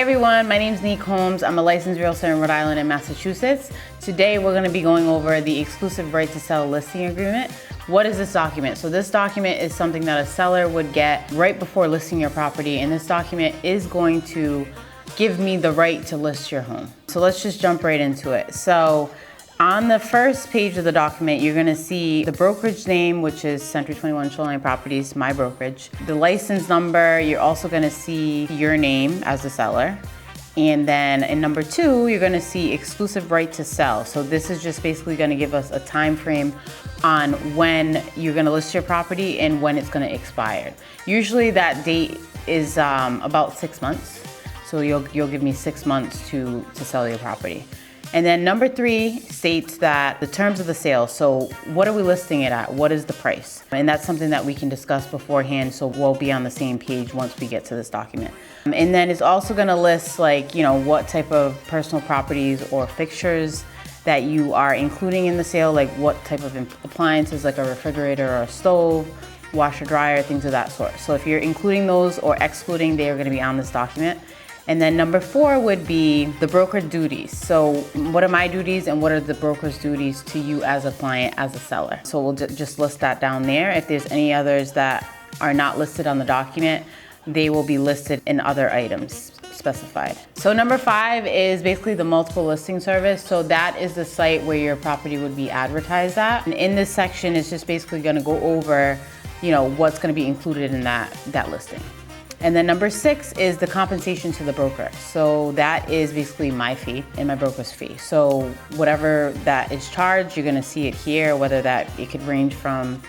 everyone, my name is Neek. I'm a licensed realtor in Rhode Island and Massachusetts. Today we're going to be going over the exclusive right to sell listing agreement. What is this document? So this document is something that a seller would get right before listing your property, and this document is going to give me the right to list your home. So let's just jump right into it. So on the first page of the document, you're gonna see the brokerage name, which is Century 21 Shoreline Properties, my brokerage. The license number, you're also gonna see your name as the seller. And then in number 2, you're gonna see exclusive right to sell. So this is just basically gonna give us a time frame on when you're gonna list your property and when it's gonna expire. Usually that date is about 6 months. So you'll give me 6 months to sell your property. And then number 3 states that the terms of the sale. So what are we listing it at? What is the price? And that's something that we can discuss beforehand, so we'll be on the same page once we get to this document. And then it's also gonna list what type of personal properties or fixtures that you are including in the sale, like what type of appliances, like a refrigerator or a stove, washer, dryer, things of that sort. So if you're including those or excluding, they are gonna be on this document. And then number 4 would be the broker duties. So what are my duties and what are the broker's duties to you as a client, as a seller? So we'll just list that down there. If there's any others that are not listed on the document, they will be listed in other items specified. So number 5 is basically the multiple listing service. So that is the site where your property would be advertised at. And in this section, it's just basically gonna go over, what's gonna be included in that listing. And then number 6 is the compensation to the broker. So that is basically my fee and my broker's fee. So whatever that is charged, you're gonna see it here, whether it could range from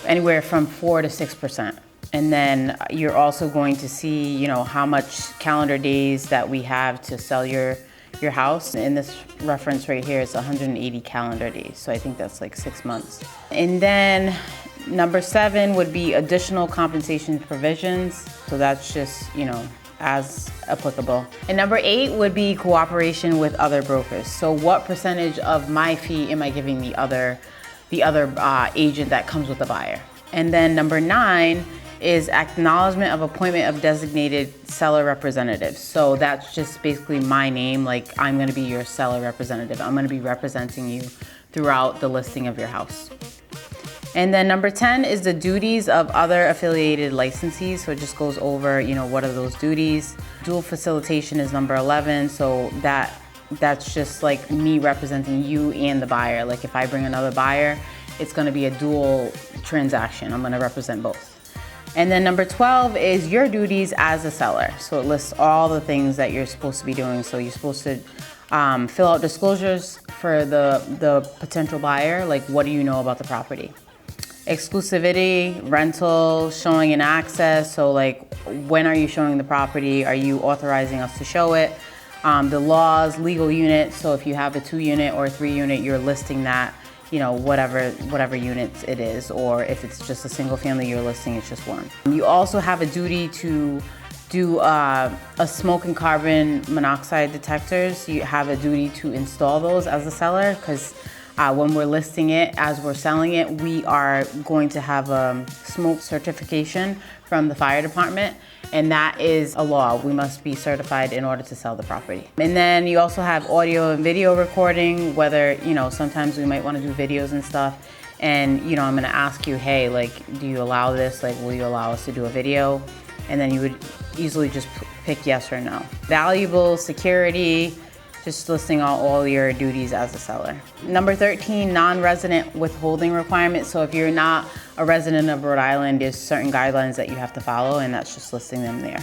anywhere from 4 to 6%. And then you're also going to see, how much calendar days that we have to sell your house. In this reference right here, it's 180 calendar days. So I think that's like 6 months. And then number 7 would be additional compensation provisions. So that's just, as applicable. And number 8 would be cooperation with other brokers. So what percentage of my fee am I giving the other agent that comes with the buyer? And then number 9 is acknowledgement of appointment of designated seller representatives. So that's just basically my name, like I'm gonna be your seller representative. I'm gonna be representing you throughout the listing of your house. And then number 10 is the duties of other affiliated licensees. So it just goes over, what are those duties. Dual facilitation is number 11. So that's just like me representing you and the buyer. Like if I bring another buyer, it's gonna be a dual transaction. I'm gonna represent both. And then number 12 is your duties as a seller. So it lists all the things that you're supposed to be doing. So you're supposed to fill out disclosures for the potential buyer, like what do you know about the property? Exclusivity, rental, showing and access. So like, when are you showing the property? Are you authorizing us to show it? The laws, legal unit. So if you have a 2 unit or a 3 unit, you're listing that, whatever units it is, or if it's just a single family you're listing, it's just 1. You also have a duty to do a smoke and carbon monoxide detectors. You have a duty to install those as a seller, because when we're listing it, as we're selling it, we are going to have a smoke certification from the fire department, and that is a law. We must be certified in order to sell the property. And then you also have audio and video recording, whether, sometimes we might want to do videos and stuff, and, I'm going to ask you, hey, do you allow this? Will you allow us to do a video? And then you would easily just pick yes or no. Valuable security, just listing all your duties as a seller. Number 13, non-resident withholding requirements. So if you're not a resident of Rhode Island, there's certain guidelines that you have to follow, and that's just listing them there.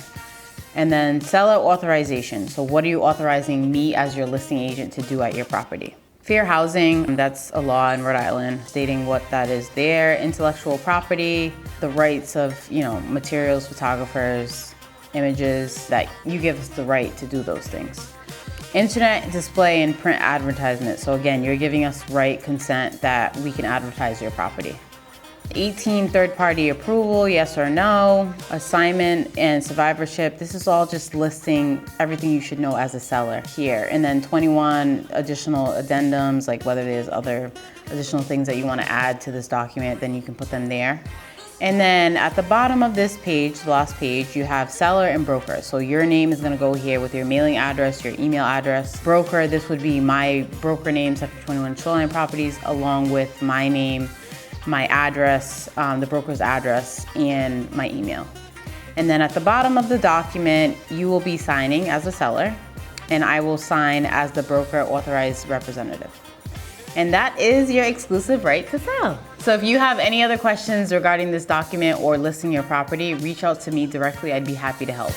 And then seller authorization. So what are you authorizing me as your listing agent to do at your property? Fair housing, that's a law in Rhode Island stating what that is there. Intellectual property, the rights of, materials, photographers, images, that you give us the right to do those things. Internet display and print advertisement. So again, you're giving us right consent that we can advertise your property. 18, third-party approval, yes or no. Assignment and survivorship. This is all just listing everything you should know as a seller here. And then 21, additional addendums, like whether there's other additional things that you want to add to this document, then you can put them there. And then at the bottom of this page, the last page, you have seller and broker. So your name is gonna go here with your mailing address, your email address. Broker, this would be my broker name, Sector 21 Shoreline Properties, along with my name, my address, the broker's address, and my email. And then at the bottom of the document, you will be signing as a seller, and I will sign as the broker authorized representative. And that is your exclusive right to sell. So if you have any other questions regarding this document or listing your property, reach out to me directly. I'd be happy to help.